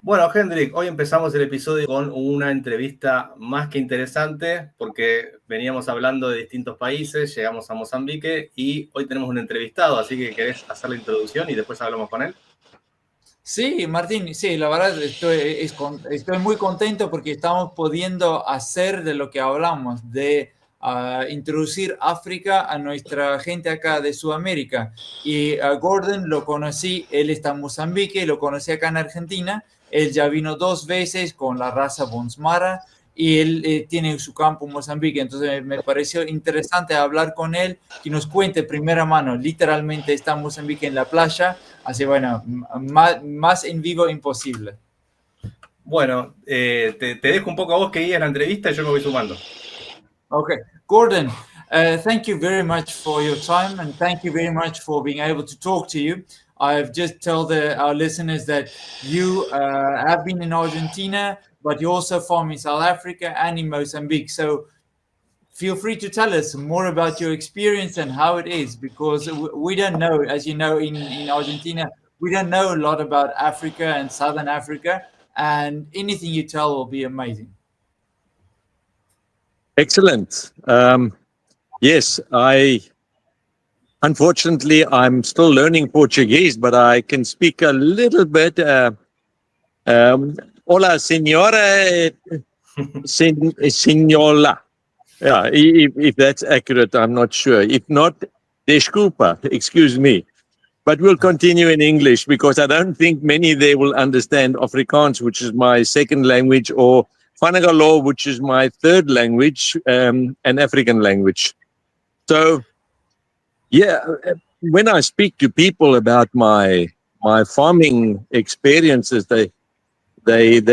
Bueno, Hendrik, hoy empezamos el episodio con una entrevista más que interesante porque veníamos hablando de distintos países, llegamos a Mozambique y hoy tenemos un entrevistado, así que ¿querés hacer la introducción y después hablamos con él? Sí, Martín, sí, la verdad estoy muy contento porque estamos pudiendo hacer de lo que hablamos, de introducir África a nuestra gente acá de Sudamérica. Y a Gordon lo conocí, él está en Mozambique, lo conocí acá en Argentina, él ya vino 2 veces con la raza Bonsmara y él tiene su campo en Mozambique, entonces me pareció interesante hablar con él, que nos cuente de primera mano, literalmente está en Mozambique en la playa. Así bueno, más en vivo imposible. Bueno, te dejo un poco a vos que guíes la entrevista y yo me voy sumando. Okay, Gordon, thank you very much for your time and thank you very much for being able to talk to you. I've just told our listeners that you have been in Argentina, but you also farm in South Africa and in Mozambique. So feel free to tell us more about your experience and how it is, because we don't know, as you know, in Argentina, we don't know a lot about Africa and Southern Africa, and anything you tell will be amazing. Excellent. Yes, unfortunately, I'm still learning Portuguese, but I can speak a little bit. Hola, señora, señora. Yeah, if that's accurate, I'm not sure. If not, desculpa, excuse me. But we'll continue in English because I don't think many there will understand Afrikaans, which is my second language, or Fanagalo, which is my third language, an African language. So, yeah, when I speak to people about my farming experiences, they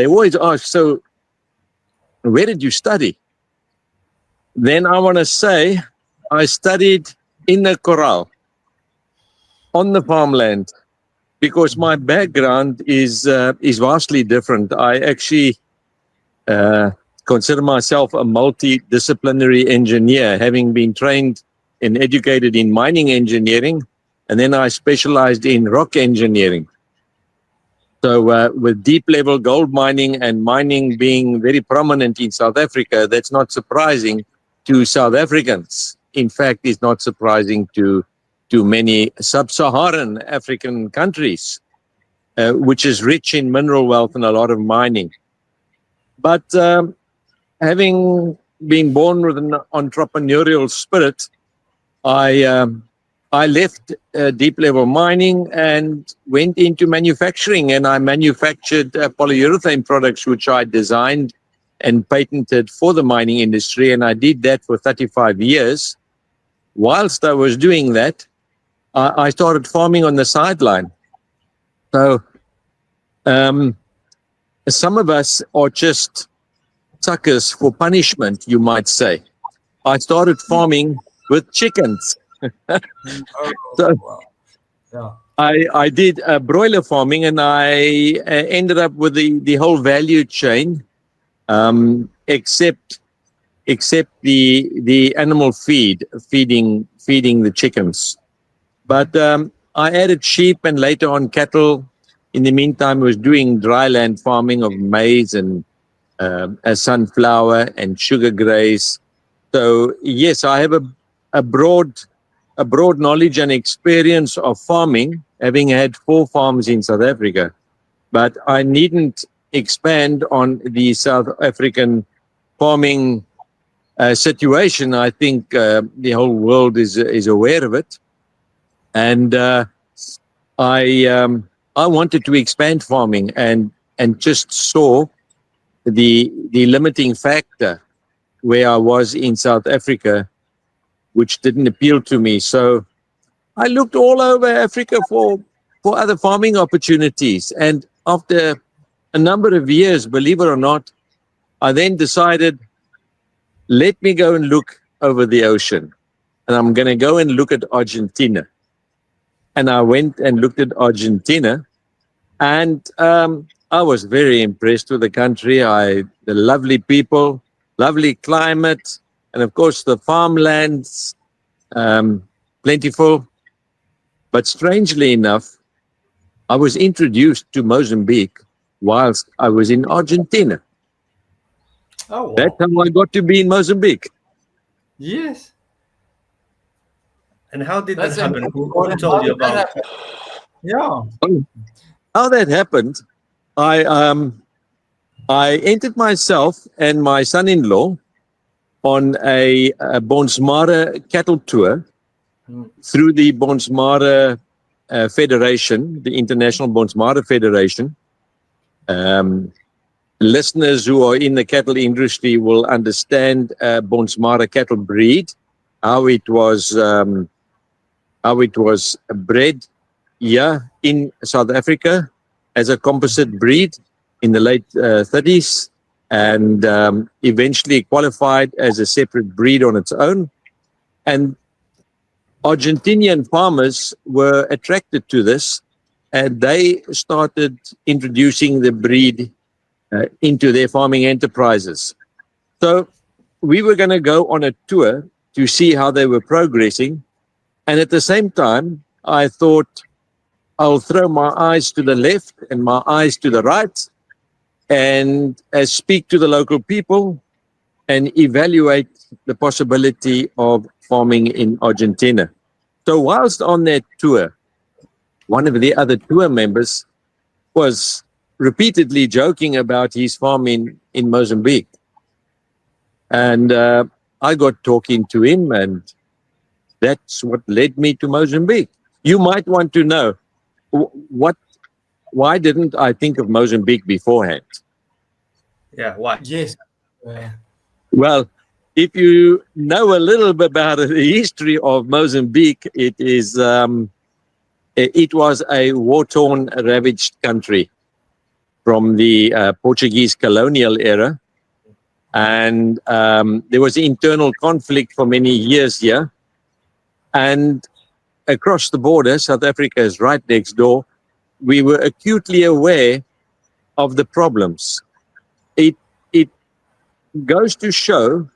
always ask, so where did you study? Then I want to say I studied in the corral on the farmland, because my background is vastly different. I actually consider myself a multidisciplinary engineer, having been trained and educated in mining engineering, and then I specialized in rock engineering. So with deep level gold mining and mining being very prominent in South Africa, that's not surprising to South Africans. In fact, it's not surprising to many sub-Saharan African countries, which is rich in mineral wealth and a lot of mining. But having been born with an entrepreneurial spirit, I left deep level mining and went into manufacturing, and I manufactured polyurethane products, which I designed and patented for the mining industry. And I did that for 35 years. Whilst I was doing that, I started farming on the sideline. So some of us are just suckers for punishment, you might say. I started farming with chickens. So I did broiler farming, and I ended up with the whole value chain, except the animal feeding the chickens. But I added sheep and later on cattle. In the meantime, I was doing dry land farming of maize and sunflower and sugar grass. So yes, I have a broad knowledge and experience of farming, having had 4 farms in South Africa. But I needn't expand on the South African farming situation. I think the whole world is aware of it. And I wanted to expand farming and just saw the limiting factor where I was in South Africa, which didn't appeal to me. So I looked all over Africa for other farming opportunities. And after a number of years, believe it or not, I then decided, let me go and look over the ocean. And I'm going to go and look at Argentina. And I went and looked at Argentina, and I was very impressed with the country. The lovely people, lovely climate, and of course the farmlands, plentiful. But strangely enough, I was introduced to Mozambique whilst I was in Argentina. Oh, wow. That's how I got to be in Mozambique. Yes. And how did That's that happen? amazing. Who told you about it? Yeah. How that happened, I entered myself and my son-in-law on a Bonsmara cattle tour through the Bonsmara Federation, the International Bonsmara Federation. Listeners who are in the cattle industry will understand Bonsmara cattle breed, how it was bred here in South Africa as a composite breed in the late 30s, and eventually qualified as a separate breed on its own. And Argentinian farmers were attracted to this, and they started introducing the breed into their farming enterprises. So we were going to go on a tour to see how they were progressing. And at the same time, I thought I'll throw my eyes to the left and my eyes to the right and speak to the local people and evaluate the possibility of farming in Argentina. So whilst on that tour, one of the other tour members was repeatedly joking about his farm in Mozambique. And I got talking to him, and that's what led me to Mozambique. You might want to know, why didn't I think of Mozambique beforehand? Yeah, why? Yes. Well, if you know a little bit about the history of Mozambique, it was a war-torn, ravaged country from the Portuguese colonial era. And there was internal conflict for many years here. And across the border, South Africa is right next door, we were acutely aware of the problems. It goes to show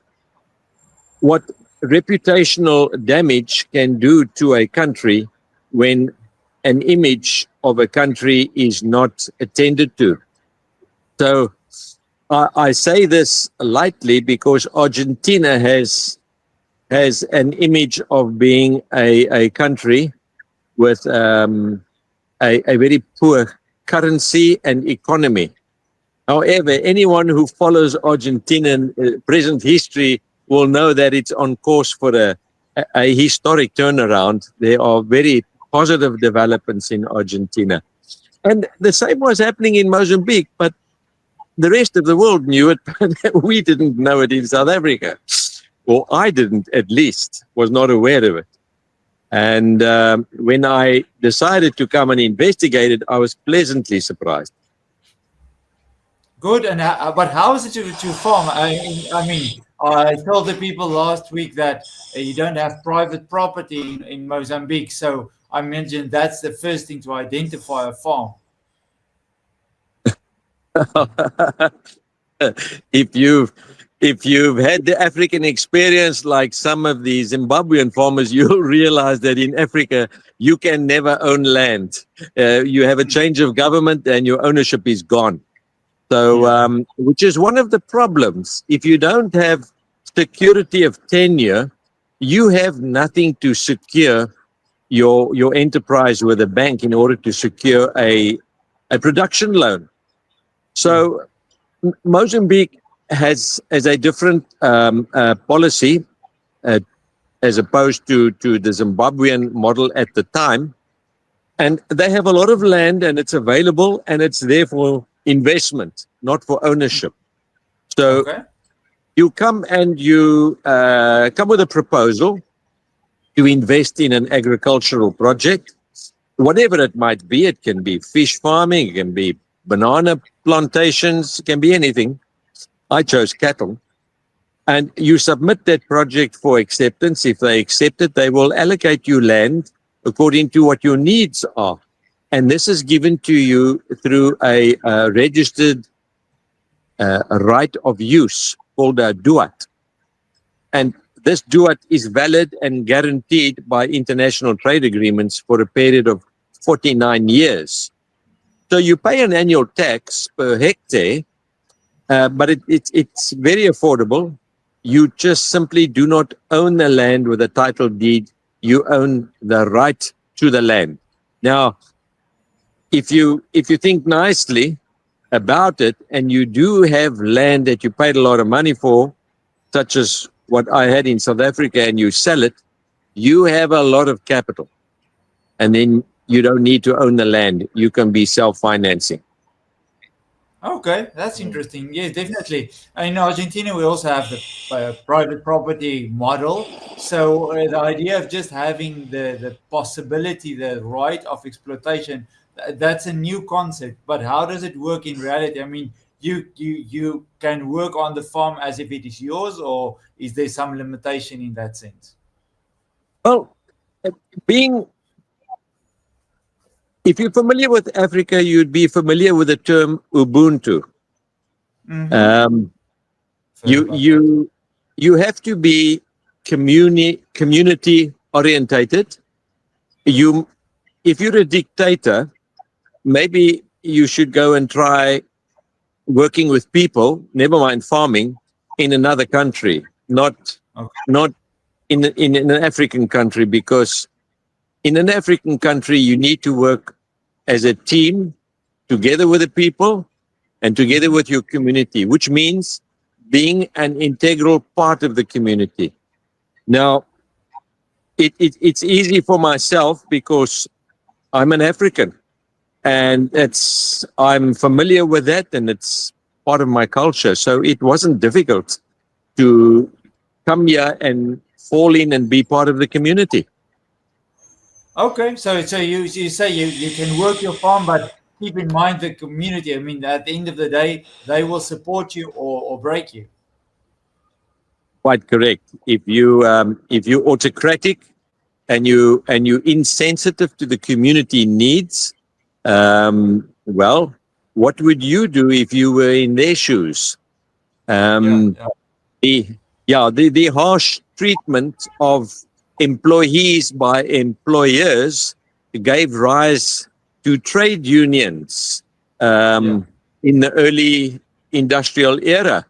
what reputational damage can do to a country when an image of a country is not attended to. So I say this lightly because Argentina has an image of being a country with a very poor currency and economy. However, anyone who follows Argentinian present history will know that it's on course for a historic turnaround. There are very positive developments in Argentina. And the same was happening in Mozambique, but the rest of the world knew it, but we didn't know it in South Africa. Or I didn't, at least, was not aware of it. And when I decided to come and investigate it, I was pleasantly surprised. Good. And but how is it to farm? I mean, I told the people last week that you don't have private property in Mozambique. So I mentioned that's the first thing to identify a farm. If you've had the African experience like some of the Zimbabwean farmers, you'll realize that in Africa, you can never own land. You have a change of government and your ownership is gone. So, which is one of the problems. If you don't have security of tenure, you have nothing to secure your enterprise with a bank in order to secure a production loan. So Mozambique has a different policy as opposed to the Zimbabwean model at the time. And they have a lot of land and it's available and it's there for investment, not for ownership. So you come and you come with a proposal to invest in an agricultural project, whatever it might be. It can be fish farming, it can be banana plantations, it can be anything. I chose cattle. And you submit that project for acceptance. If they accept it, they will allocate you land according to what your needs are. And this is given to you through a registered right of use called a duat. And this duat is valid and guaranteed by international trade agreements for a period of 49 years. So you pay an annual tax per hectare, but it's very affordable. You just simply do not own the land with a title deed. You own the right to the land. Now, if you think nicely about it, and you do have land that you paid a lot of money for, such as what I had in South Africa, and you sell it, you have a lot of capital. And then you don't need to own the land. You can be self-financing. Okay, that's interesting. Yes, definitely. In Argentina, we also have the private property model. So the idea of just having the possibility, the right of exploitation, that's a new concept. But how does it work in reality? I mean, you can work on the farm as if it is yours, or is there some limitation in that sense? Well, if you're familiar with Africa, you'd be familiar with the term Ubuntu. Mm-hmm. You have to be community orientated. If you're a dictator, maybe you should go and try working with people, never mind farming, in another country, not in an African country, because in an African country, you need to work as a team together with the people and together with your community, which means being an integral part of the community. Now, it's easy for myself because I'm an African, and I'm familiar with that, and it's part of my culture. So it wasn't difficult to come here and fall in and be part of the community. Okay, so you say you can work your farm, but keep in mind the community. I mean, at the end of the day, they will support you or break you. Quite correct. If you're autocratic and you insensitive to the community needs, well, what would you do if you were in their shoes? The harsh treatment of employees by employers gave rise to trade unions in the early industrial era.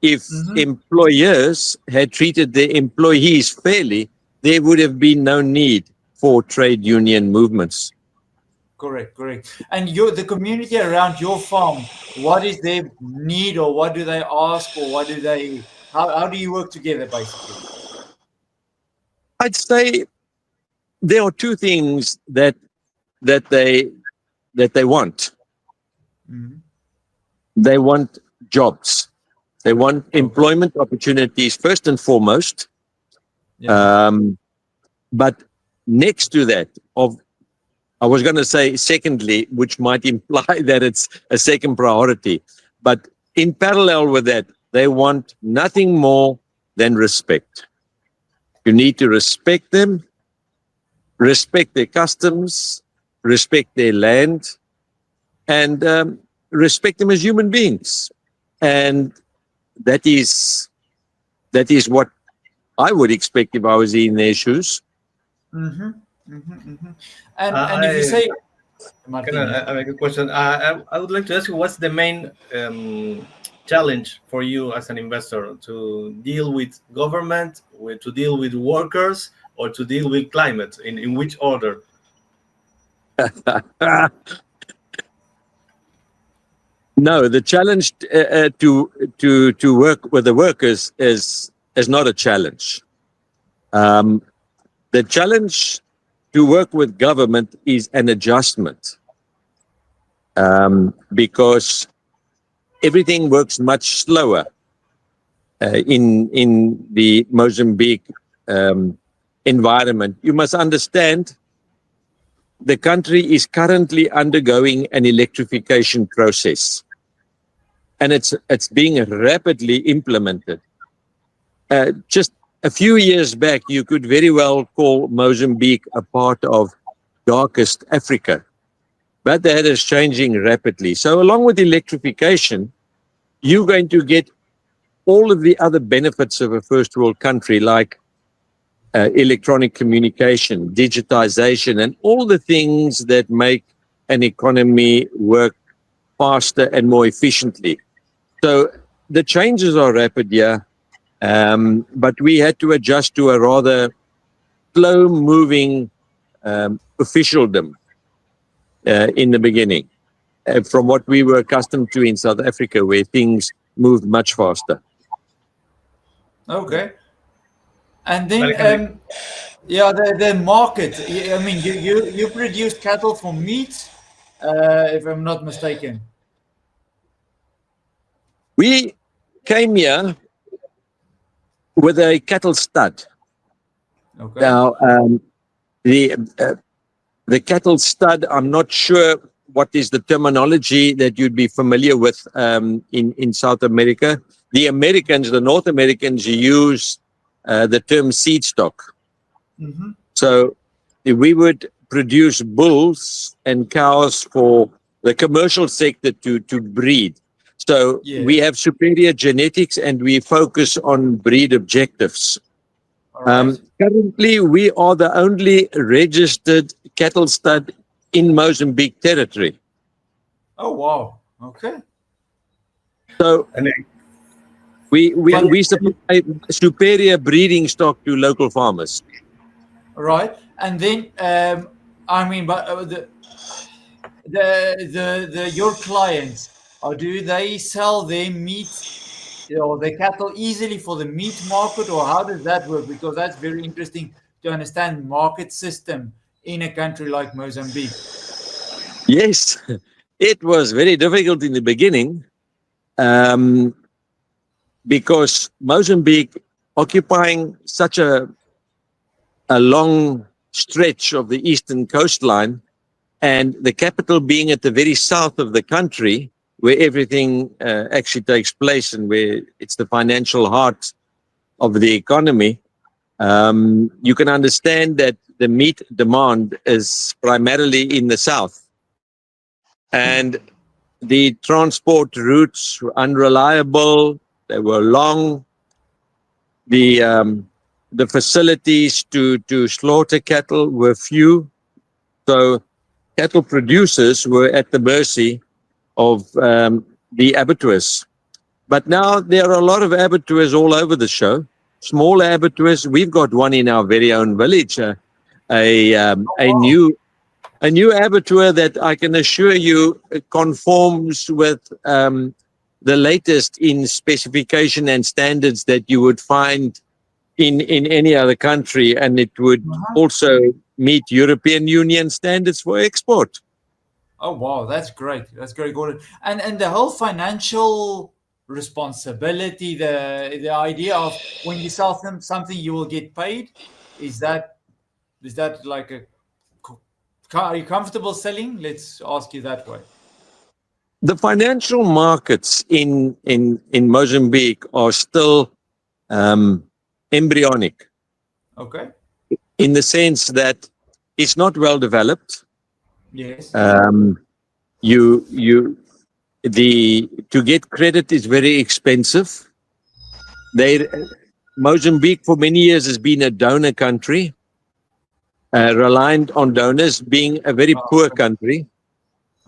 If employers had treated their employees fairly, there would have been no need for trade union movements. Correct. And the community around your farm, what is their need, or what do they ask, or what do they? How do you work together, basically? I'd say there are two things that they want. Mm-hmm. They want jobs. They want employment opportunities first and foremost. But next to that, I was going to say secondly, which might imply that it's a second priority. But in parallel with that, they want nothing more than respect. You need to respect them, respect their customs, respect their land, and respect them as human beings. And that is what I would expect if I was in their shoes. Mm-hmm. And if you say, Martin, I make a question? I would like to ask you, what's the main challenge for you as an investor, to deal with government, to deal with workers, or to deal with climate? In which order? No, the challenge to work with the workers is not a challenge. The challenge to work with government is an adjustment, because everything works much slower in the Mozambique environment. You must understand, the country is currently undergoing an electrification process, and it's being rapidly implemented. Just a few years back, you could very well call Mozambique a part of darkest Africa, but that is changing rapidly. So along with electrification, you're going to get all of the other benefits of a first world country, like electronic communication, digitization, and all the things that make an economy work faster and more efficiently. So the changes are rapid, yeah, but we had to adjust to a rather slow-moving officialdom in the beginning, from what we were accustomed to in South Africa, where things moved much faster. Okay. And then, yeah, the market. I mean, you produce cattle for meat, if I'm not mistaken. We came here with a cattle stud. Okay. Now, the cattle stud, I'm not sure what is the terminology that you'd be familiar with in South America. The Americans, the North Americans, use the term seed stock. Mm-hmm. So we would produce bulls and cows for the commercial sector to breed. So we have superior genetics and we focus on breed objectives. Right. Currently, we are the only registered cattle stud in Mozambique territory. Oh, wow. Okay. So we supply superior breeding stock to local farmers. Right. And then, I mean, but your clients, or do they sell their meat or their cattle easily for the meat market, or how does that work? Because that's very interesting to understand market system in a country like Mozambique. Yes, it was very difficult in the beginning because Mozambique, occupying such a long stretch of the eastern coastline, and the capital being at the very south of the country, where everything actually takes place and where it's the financial heart of the economy, you can understand that the meat demand is primarily in the south. And the transport routes were unreliable, they were long. The facilities to slaughter cattle were few. So cattle producers were at the mercy of the abattoirs. But now there are a lot of abattoirs all over the show. Small abattoirs. We've got one in our very own village, a new abattoir that I can assure you conforms with the latest in specification and standards that you would find in any other country, and it would also meet European Union standards for export. Oh wow, that's great. That's great, Gordon. And the whole financial responsibility, the idea of when you sell something you will get paid, is that like are you comfortable selling? Let's ask you that way. The financial markets in Mozambique are still embryonic. Okay. In the sense that it's not well developed. Yes. To get credit is very expensive. Mozambique for many years has been a donor country, reliant on donors, being a very poor country.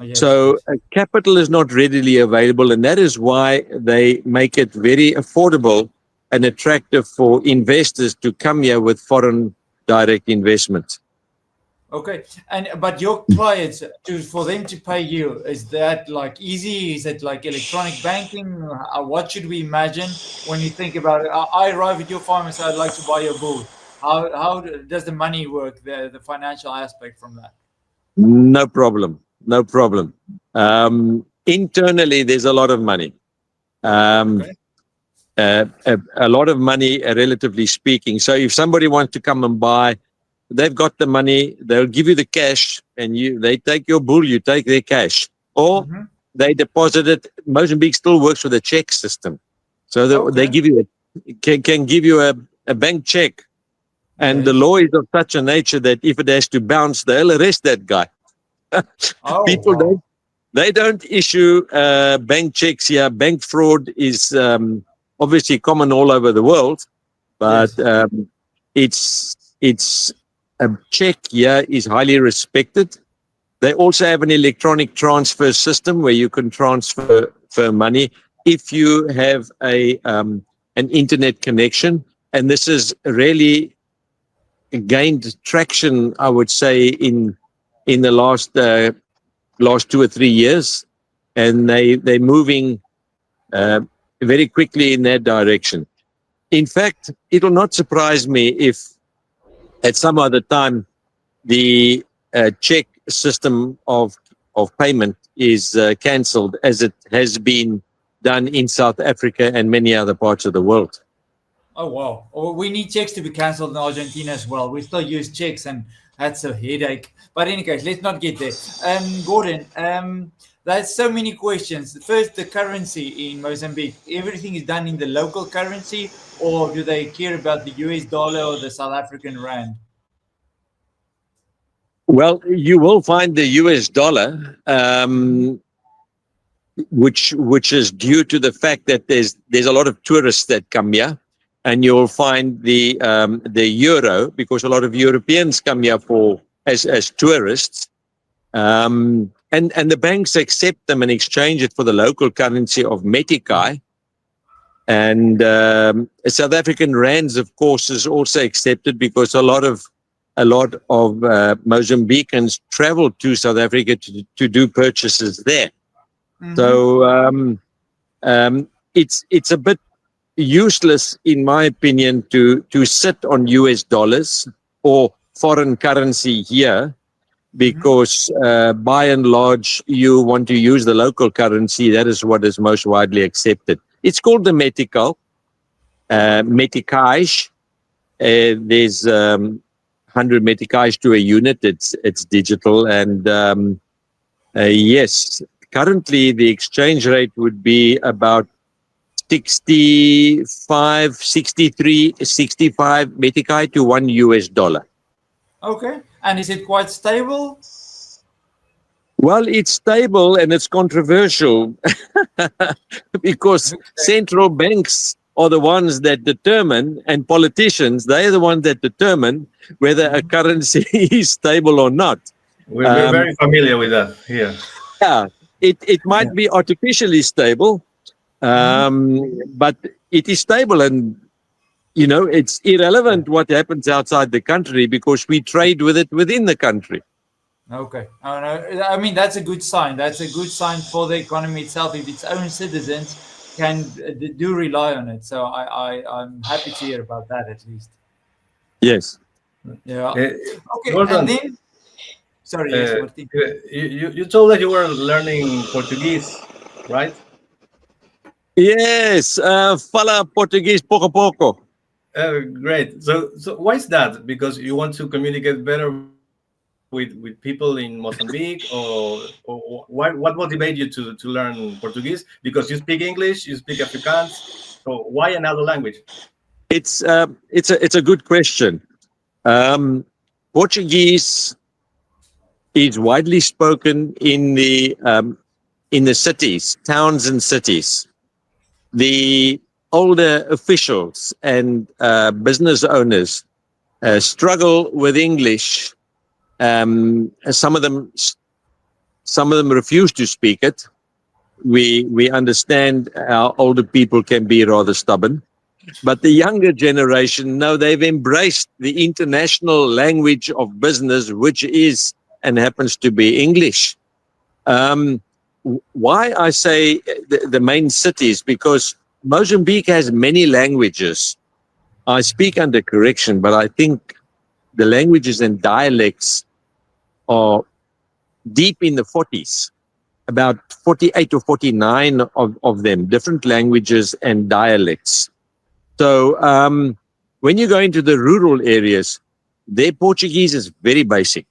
Yes, So capital is not readily available, and that is why they make it very affordable and attractive for investors to come here with foreign direct investment. Okay, but your clients, for them to pay you, is that like easy? Is it like electronic banking? What should we imagine when you think about it? I arrive at your farm and say I'd like to buy your bull. How does the money work? The financial aspect from that? No problem. No problem. Internally, there's a lot of money. A lot of money, relatively speaking. So if somebody wants to come and buy, they've got the money, they'll give you the cash, and they take your bull, you take their cash. Or they deposit it. Mozambique still works with a check system. So they give you can give you a bank check. And the law is of such a nature that if it has to bounce, they'll arrest that guy. People don't issue bank checks here. Bank fraud is obviously common all over the world, but it's a check here is highly respected, They also have an electronic transfer system where you can transfer money if you have an internet connection. And this has really gained traction, I would say, in the last 2 or 3 years, and they're moving very quickly in that direction. In fact, it will not surprise me if at some other time the check system of payment is cancelled, as it has been done in South Africa and many other parts of the world. Oh, wow. Oh, we need checks to be cancelled in Argentina as well. We still use checks, and that's a headache. But in any case, let's not get there. Gordon, there's so many questions. First, the currency in Mozambique. Everything is done in the local currency, or do they care about the US dollar or the South African rand? Well, you will find the US dollar, which is due to the fact that there's a lot of tourists that come here. And you'll find the euro, because a lot of Europeans come here as tourists, and the banks accept them and exchange it for the local currency of metikai. And South African rands, of course, is also accepted, because a lot of Mozambicans travel to South Africa to do purchases there. Mm-hmm. So it's a bit useless, in my opinion, to sit on US dollars or foreign currency here, because by and large you want to use the local currency. That is what is most widely accepted. It's called the metical, metikais. There's 100 metikais to a unit. It's digital, and yes, currently the exchange rate would be about 65 metikai to $1 US. Okay. And is it quite stable? Well, it's stable, and it's controversial because central banks are the ones that determine, and politicians, they're the ones that determine whether a currency is stable or not. We're very familiar with that here. Yeah, it might be artificially stable, but it is stable, and it's irrelevant what happens outside the country, because we trade with it within the country. Okay. I mean, that's a good sign. That's a good sign for the economy itself, if its own citizens do rely on it. So I'm happy to hear about that, at least. Yes. Yeah. Okay. Gordon, and then, sorry, yes, Martin. You told that you were learning Portuguese, right? Yes. Fala Portuguese pouco pouco. Great. So why is that? Because you want to communicate better with people in Mozambique, or what motivated you to learn Portuguese? Because you speak English, you speak Afrikaans, so why another language? It's a good question. Portuguese is widely spoken in the cities, towns and cities. The older officials and business owners struggle with English. Some of them refuse to speak it. We understand how older people can be rather stubborn, but the younger generation, no, they've embraced the international language of business, which is and happens to be English. Why I say the main cities, because Mozambique has many languages. I speak under correction, but I think the languages and dialects are deep in the 40s, about 48 or 49 of them, different languages and dialects. So when you go into the rural areas, their Portuguese is very basic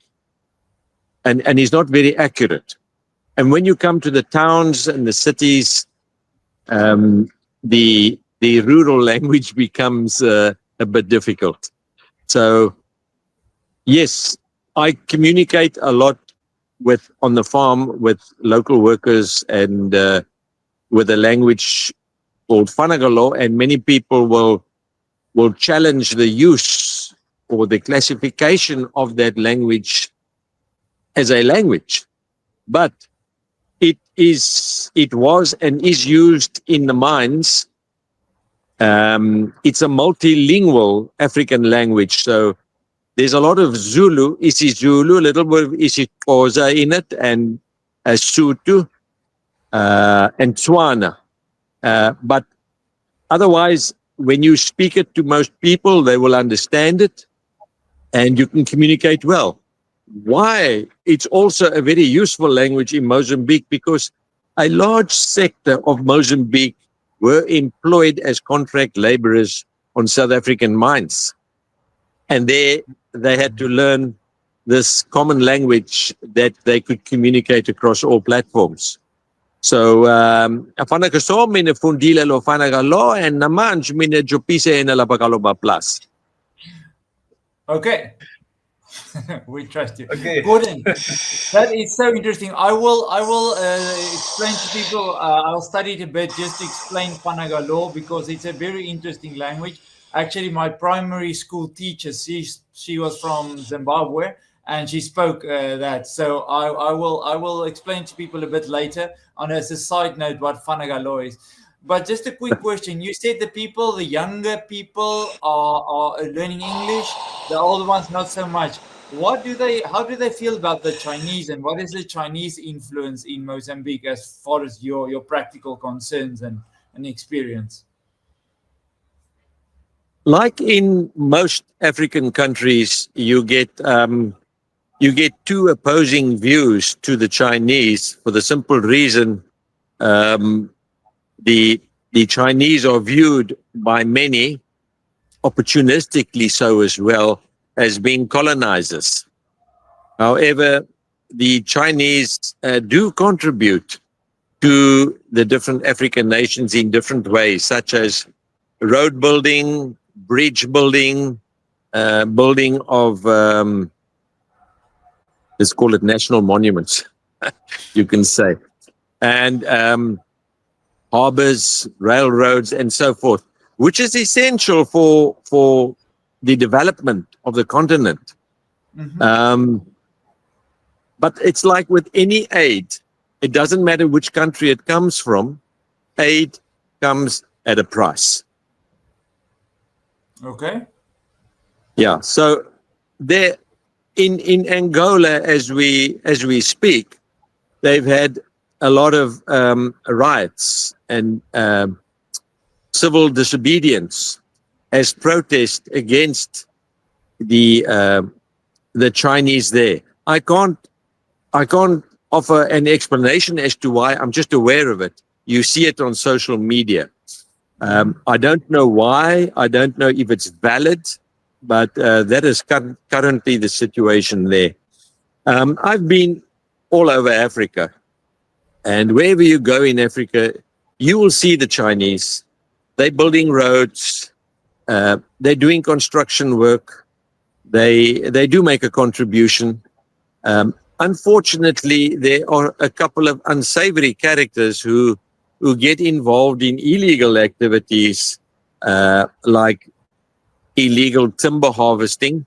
and is not very accurate. And when you come to the towns and the cities, the rural language becomes a bit difficult. So, yes, I communicate a lot on the farm with local workers and with a language called Fanagalo, and many people will challenge the use or the classification of that language as a language, but it was and is used in the mines. It's a multilingual African language, so there's a lot of Zulu, isiZulu, a little bit of isiXhosa in it, and Sotho, and Tswana. But otherwise, when you speak it to most people, they will understand it, and you can communicate well. Why? It's also a very useful language in Mozambique, because a large sector of Mozambique were employed as contract laborers on South African mines. And they had to learn this common language that they could communicate across all platforms. So, afana ka so mine fundile lo fana ka lo and namanj mine jopise en la bakaloba plus. Okay. We trust you. Okay. Gordon, that is so interesting. I will explain to people. I'll study it a bit just to explain Fanaga law, because it's a very interesting language. Actually, my primary school teacher, she was from Zimbabwe, and she spoke that. So I will explain to people a bit later on as a side note what Fanaga law is. But just a quick question. You said the younger people are learning English, the older ones not so much. How do they feel about the Chinese, and what is the Chinese influence in Mozambique as far as your practical concerns and experience? Like in most African countries, you get two opposing views to the Chinese, for the simple reason the Chinese are viewed by many, opportunistically so as well, as being colonizers. However, the Chinese do contribute to the different African nations in different ways, such as road building, bridge building, building of, let's call it national monuments, you can say, and harbors, railroads, and so forth, which is essential for the development of the continent. Mm-hmm. But it's like with any aid, it doesn't matter which country it comes from, aid comes at a price. Okay. Yeah, so there in Angola, as we speak, they've had a lot of riots and civil disobedience as protest against the Chinese there. I can't offer an explanation as to why. I'm just aware of it. You see it on social media. I don't know why. I don't know if it's valid, but that is currently the situation there. I've been all over Africa, and wherever you go in Africa, you will see the Chinese. They're building roads. They're doing construction work. They do make a contribution. Unfortunately, there are a couple of unsavory characters who get involved in illegal activities, like illegal timber harvesting,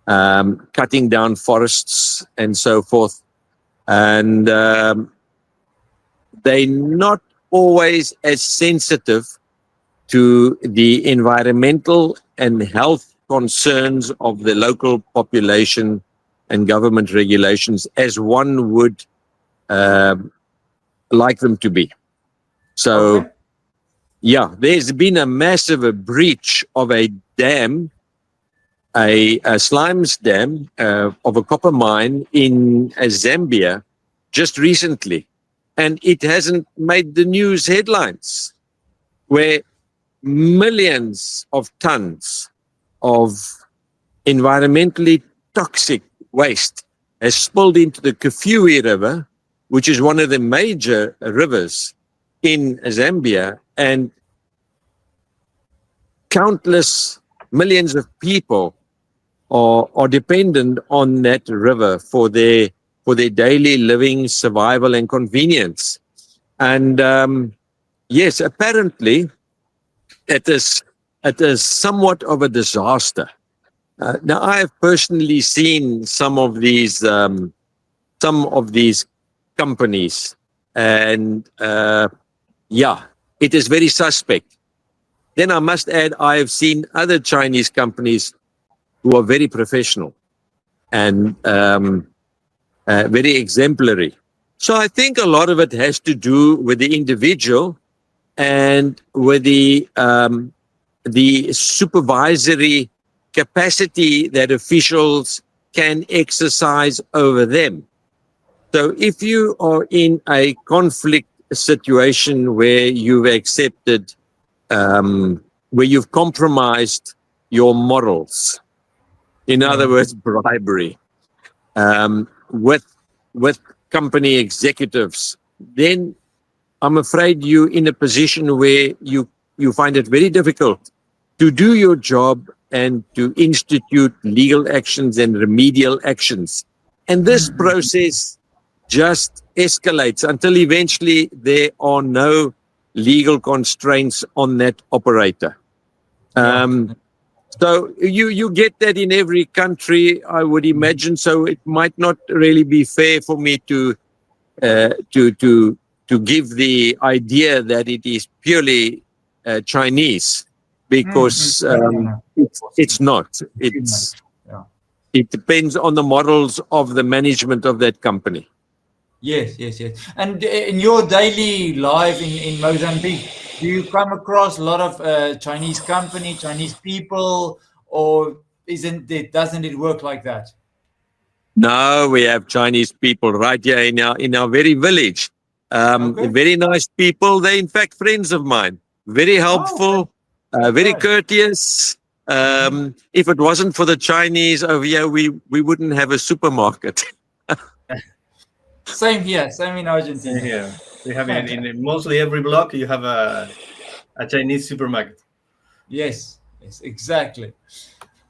cutting down forests, and so forth. And they're not always as sensitive to the environmental and health concerns of the local population and government regulations as one would like them to be. So, okay. Yeah, there's been a massive breach of a dam, a slimes dam of a copper mine in Zambia just recently. And it hasn't made the news headlines, where millions of tons of environmentally toxic waste has spilled into the Kafue River, which is one of the major rivers in Zambia, and countless millions of people are dependent on that river for their daily living, survival, and convenience. And yes, apparently it is somewhat of a disaster. Now, I have personally seen some of these some of these companies, and it is very suspect. Then I must add, I have seen other Chinese companies who are very professional and very exemplary. So I think a lot of it has to do with the individual and with the supervisory capacity that officials can exercise over them. So if you are in a conflict situation where you've accepted, where you've compromised your morals, in other words, bribery, with company executives, then I'm afraid you're in a position where you find it very difficult to do your job and to institute legal actions and remedial actions. And this process just escalates until eventually there are no legal constraints on that operator. So you get that in every country, I would imagine. So it might not really be fair for me to give the idea that it is purely Chinese, because it's not. It depends on the models of the management of that company. Yes. And in your daily life in Mozambique, do you come across a lot of Chinese company, Chinese people, or doesn't it work like that? No, we have Chinese people right here in our very village. Very nice people. They're in fact friends of mine. Very helpful, very courteous. If it wasn't for the Chinese over here, we wouldn't have a supermarket. Same here, same in Argentina. Yeah, we have in mostly every block you have a Chinese supermarket. Yes, exactly.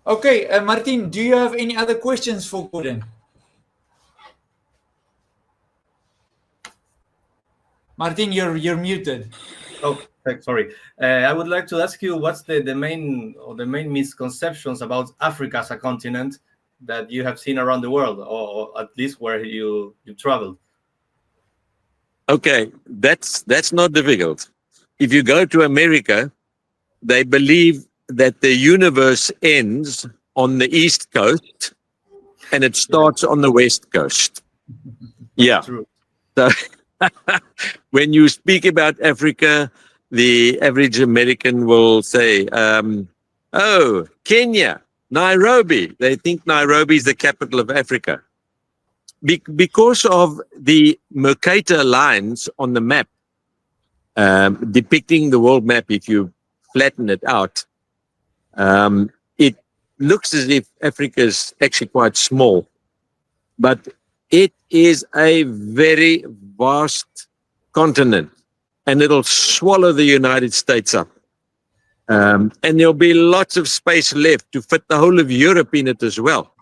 Okay, Martin, do you have any other questions for Gordon? Martin, you're muted. Oh, sorry. I would like to ask you, what's the main misconceptions about Africa as a continent that you have seen around the world, or at least where you traveled? Okay, that's not difficult. If you go to America, they believe that the universe ends on the East Coast and it starts on the West Coast. Yeah. True. So when you speak about Africa, the average American will say, oh, Kenya, Nairobi. They think Nairobi is the capital of Africa. Because of the Mercator lines on the map, depicting the world map, if you flatten it out, it looks as if Africa is actually quite small, but it is a very vast continent, and it'll swallow the United States up. And there'll be lots of space left to fit the whole of Europe in it as well.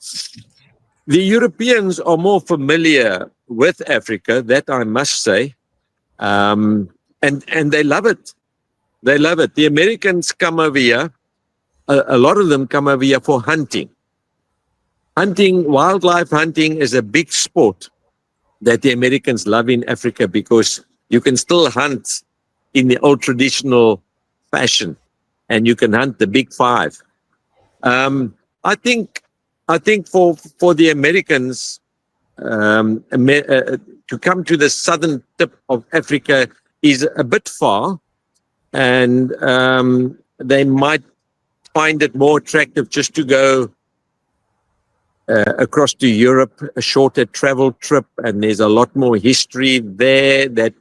The Europeans are more familiar with Africa, that I must say, and they love it. They love it. The Americans come over here, a lot of them come over here for hunting. Wildlife hunting is a big sport that the Americans love in Africa, because you can still hunt in the old traditional fashion, and you can hunt the big five. I think for the Americans to come to the southern tip of Africa is a bit far, and they might find it more attractive just to go across to Europe, a shorter travel trip, and there's a lot more history there that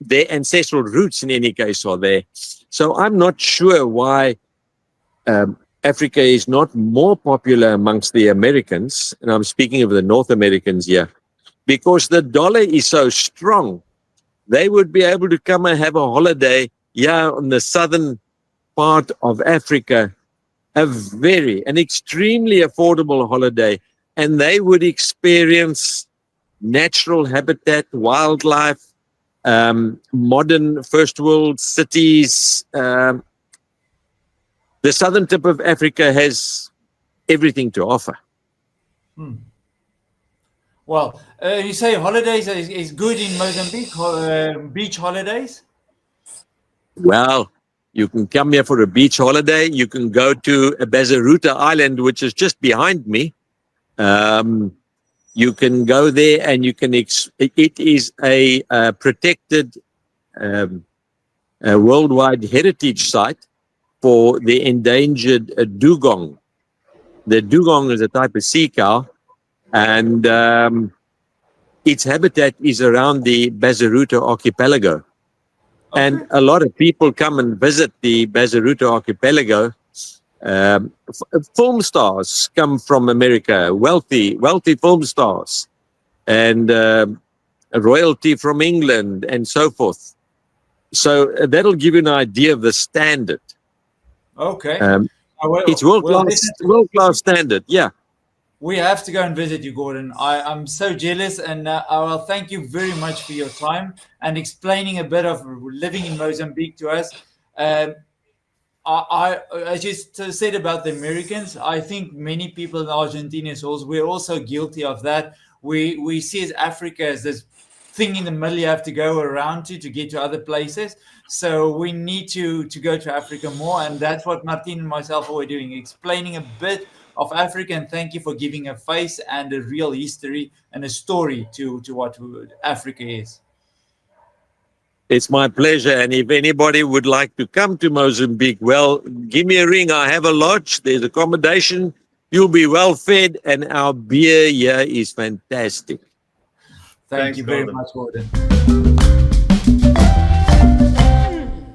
their ancestral roots in any case are there. So I'm not sure why Africa is not more popular amongst the Americans, and I'm speaking of the North Americans here, because the dollar is so strong. They would be able to come and have a holiday here on the southern part of Africa, an extremely affordable holiday, and they would experience natural habitat, wildlife, modern first world cities. The southern tip of Africa has everything to offer. Well, you say holidays is good in Mozambique, beach holidays? Well, you can come here for a beach holiday. You can go to Bazaruta Island, which is just behind me. You can go there and you can, it is a protected worldwide heritage site for the endangered dugong. The dugong is a type of sea cow, and its habitat is around the Bazaruta archipelago. Okay. And a lot of people come and visit the Bazaruta archipelago. Film stars come from America, wealthy film stars, and royalty from England, and so forth. So that'll give you an idea of the standard. Okay. It's world-class standard, yeah. We have to go and visit you, Gordon. I'm so jealous, and I will thank you very much for your time and explaining a bit of living in Mozambique to us. I just said about the Americans. I think many people in Argentina, we're also guilty of that. We see as Africa as this thing in the middle you have to go around to get to other places. So we need to go to Africa more, and that's what Martin and myself are doing, explaining a bit of Africa. And thank you for giving a face and a real history and a story to what Africa is. It's my pleasure. And if anybody would like to come to Mozambique, well, give me a ring. I have a lodge. There's accommodation. You'll be well fed. And our beer here is fantastic. Thank you very much, Gordon.